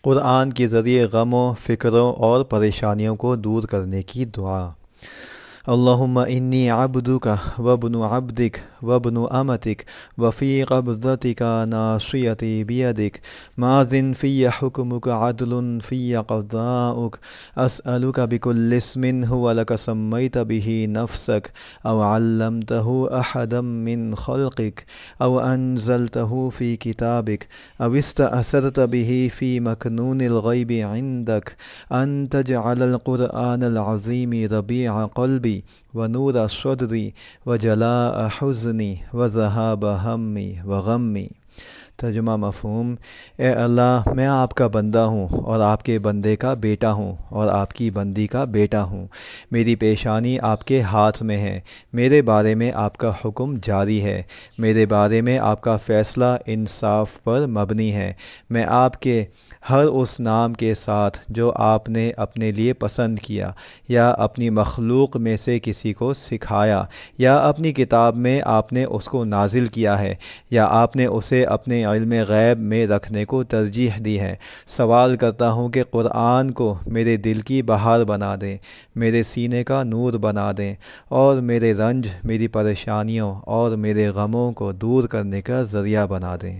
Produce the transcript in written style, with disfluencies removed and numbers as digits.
قرآن کے ذریعے غموں، فکروں اور پریشانیوں کو دور کرنے کی دعا۔ اللہم انی عبدک وابن عبدک وابن امتک وفی قبضتک ناصیتی بیدک ماض فی حکمک عدل فی قضاؤک اسألک بکل اسم هو لک سمیت به نفسک او علمتہ احدا من خلقک او انزلتہ فی کتابک او استأثرت به فی مکنون الغیب عندک ان تجعل القرآن العظیم ربیع قلبی ونور صدری وجلاء حزنی وذہاب ہمی وغمی۔ ترجمہ مفہوم: اے اللہ، میں آپ کا بندہ ہوں اور آپ کے بندے کا بیٹا ہوں اور آپ کی بندی کا بیٹا ہوں۔ میری پیشانی آپ کے ہاتھ میں ہے، میرے بارے میں آپ کا حکم جاری ہے، میرے بارے میں آپ کا فیصلہ انصاف پر مبنی ہے۔ میں آپ کے ہر اس نام کے ساتھ جو آپ نے اپنے لیے پسند کیا یا اپنی مخلوق میں سے کسی کو سکھایا یا اپنی کتاب میں آپ نے اس کو نازل کیا ہے یا آپ نے اسے اپنے علم غیب میں رکھنے کو ترجیح دی ہے، سوال کرتا ہوں کہ قرآن کو میرے دل کی بہار بنا دیں، میرے سینے کا نور بنا دیں اور میرے رنج، میری پریشانیوں اور میرے غموں کو دور کرنے کا ذریعہ بنا دیں۔